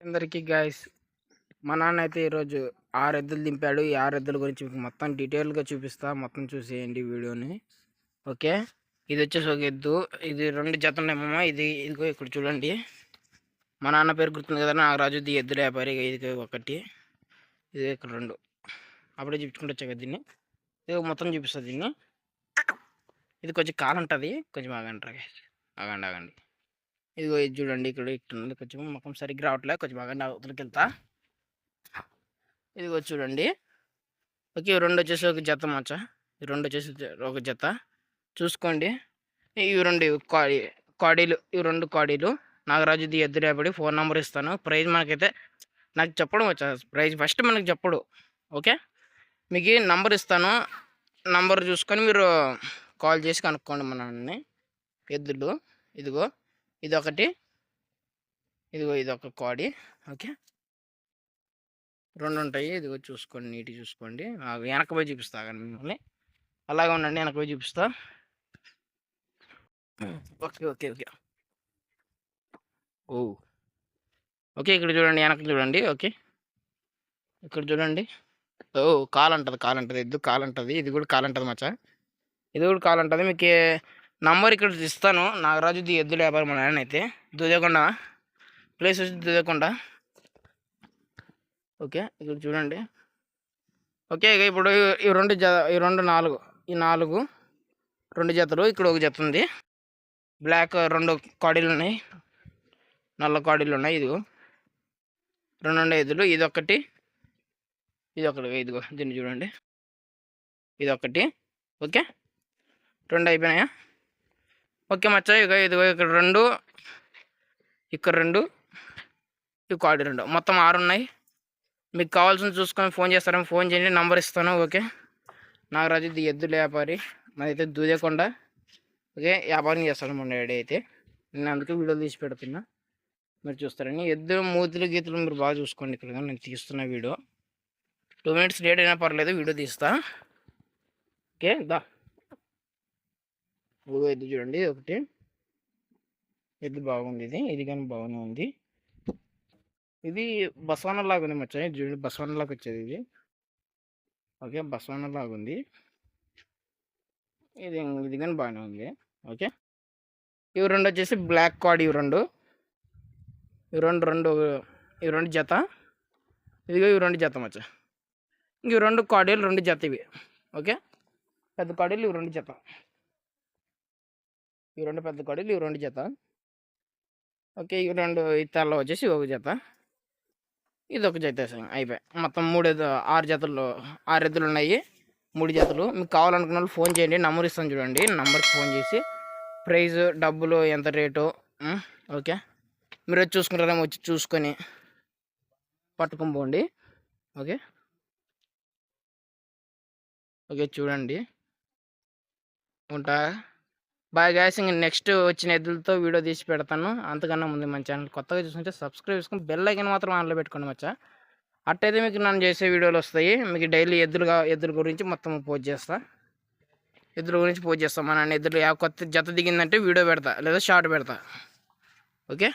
అందరికీ గాయ్స్, మా నాన్న అయితే ఈరోజు 6 ఎద్దులు దింపాడు. ఈ 6 ఎద్దుల గురించి మీకు మొత్తం డీటెయిల్గా చూపిస్తా. మొత్తం చూసేయండి వీడియోని. ఓకే, ఇది వచ్చేసి ఒక ఎద్దు. ఇది 2 జత ఉన్నాయమ్మా. ఇదిగో ఇక్కడ చూడండి. మా నాన్న పేరు గుర్తుంది కదా, నాగరాజు. ది ఎద్దుల వ్యాపారి. ఇది ఒకటి, ఇది ఇక్కడ 2. అప్పుడే చూపించుకుంటూ వచ్చా కదా దీన్ని. ఇది మొత్తం చూపిస్తుంది దీన్ని. ఇది కొంచెం కాలు ఉంటుంది, కొంచెం ఆగండి ఆగండి. ఇదిగో ఇది చూడండి, ఇక్కడ ఉంది. కొంచెం ముఖం సరిగ్గా రావట్లేదు, కొంచెం బాగా అవతలకి వెళ్తా. ఇదిగో చూడండి. ఓకే, 2 వచ్చేసి ఒక జత మచ్చ. ఈ 2 వచ్చేసి ఒక జత చూసుకోండి. ఇవి 2 కాడీలు. ఇవి 2 కాడీలు. నాగరాజు ది ఎద్దు రేపడి ఫోన్ నెంబర్ ఇస్తాను. ప్రైజ్ మనకైతే నాకు చెప్పడం వచ్చా. ప్రైజ్ ఫస్ట్ మనకు చెప్పడు. ఓకే, మీకు నంబర్ ఇస్తాను. నంబర్ చూసుకొని మీరు కాల్ చేసి కనుక్కోండి మా నాన్నని. ఎద్దులు ఇదిగో ఇదొకటి, ఇదిగో ఇదొక కాడి. ఓకే, 2 ఉంటాయి. ఇదిగో చూసుకోండి, నీట్గా చూసుకోండి. వెనక పోయి చూపిస్తా కానీ మిమ్మల్ని. అలాగే ఉండండి, వెనక పోయి చూపిస్తా. ఓకే ఓకే ఓకే ఓకే, ఇక్కడ చూడండి, వెనక చూడండి. ఓకే, ఇక్కడ చూడండి. కాలంటది ఎద్దు, కాలంటది. ఇది కూడా కాలంటది మచ్చా. ఇది కూడా కాలంటది. మీకు నంబర్ ఇక్కడ ఇస్తాను. నాగరాజు ది ఎద్దుల వ్యాపారం మా నాన్న అయితే. దుదేకొండ ప్లేస్ వచ్చి దుదేకొండ. ఓకే, ఇక్కడ చూడండి. ఓకే, ఇప్పుడు ఈ 4 ఈ 2 జతలు. ఇక్కడ ఒక జత ఉంది. బ్లాక్ 2 కాడీలు ఉన్నాయి, నల్ల కాడీలు ఉన్నాయి. ఇదిగో 2 ఎద్దులు. ఇదొకటి. ఇదిగో దీన్ని చూడండి. ఇదొకటి. ఓకే, 2 అయిపోయినాయా? ఓకే మచ్చా. ఇదిగో ఇక్కడ 2, ఇక్కడ 2, ఈ కాడీ 2, మొత్తం 6 ఉన్నాయి. మీకు కావాల్సింది చూసుకొని ఫోన్ చేస్తారని ఫోన్ చేయండి. నంబర్ ఇస్తాను. ఓకే, నాగరాజు ది ఎద్దుల వ్యాపారి. మాదైతే దూదేకొండ. ఓకే, వ్యాపారం చేస్తాను మన డాడీ అయితే. నేను అందుకే వీడియోలు తీసి పెడుతున్నా, మీరు చూస్తారని. ఎద్దు మూతులు గీతులు మీరు బాగా చూసుకోండి. ఇక్కడ నేను తీస్తున్న వీడియో 2 మినిట్స్ లేట్ అయినా పర్లేదు, వీడియో తీస్తా. ఓకే, ఎద్దు చూడండి. ఒకటి ఎద్దు బాగుంది. ఇది కానీ బాగానే ఉంది. ఇది బసవన్నలాగా ఉంది మచ్చా. చూడండి, బసవన్నలాగా వచ్చేది ఇది. ఓకే, బసవన్నలాగా ఉంది. ఇది కానీ బాగానే ఉంది. ఓకే, ఇవి 2 వచ్చేసి బ్లాక్ కార్డ్. ఇవి 2 జత. ఇదిగో ఇవి 2 జత మచ్చా. ఇవి 2 కార్డీలు, 2 జత ఇవి. ఓకే, పెద్ద కార్డీలు ఇవి 2 జత. ఇవి 2 పెద్ద కార్డీలు, ఇవి 2 జత. ఓకే, ఇవి 2 ఇత్తల్లో వచ్చేసి ఒక జత. ఇది ఒక జత అయిపోయాయి. మొత్తం 6 జతలు, 6 ఎద్దులు ఉన్నాయి, 3 జతలు. మీకు కావాలనుకున్న వాళ్ళు ఫోన్ చేయండి. నంబర్ ఇస్తాను చూడండి. నంబర్కి ఫోన్ చేసి ప్రైజ్, డబ్బులు, ఎంత రేటు, ఓకే, మీరు వచ్చి చూసుకుంటారేమో, వచ్చి చూసుకొని పట్టుకొని పోండి. ఓకే ఓకే, చూడండి. ఉంటా. Bye guys. ఇంక నెక్స్ట్ వచ్చిన ఎద్దులతో వీడియో తీసి పెడతాను. అంతకన్నా ముందు మన ఛానల్ కొత్తగా చూసుకుంటే సబ్స్క్రైబ్ చేసుకుని బెల్ ఐకాన్ మాత్రం ఆన్లో పెట్టుకోండి మచ్చా. అట్టయితే మీకు నన్ను చేసే వీడియోలు వస్తాయి. మీకు డైలీ ఎద్దుల గురించి మొత్తం పోస్ట్ చేస్తా. మన ఎద్దులు కొత్త జత దిగిందంటే వీడియో పెడతా, లేదా షార్ట్ పెడతా. ఓకే.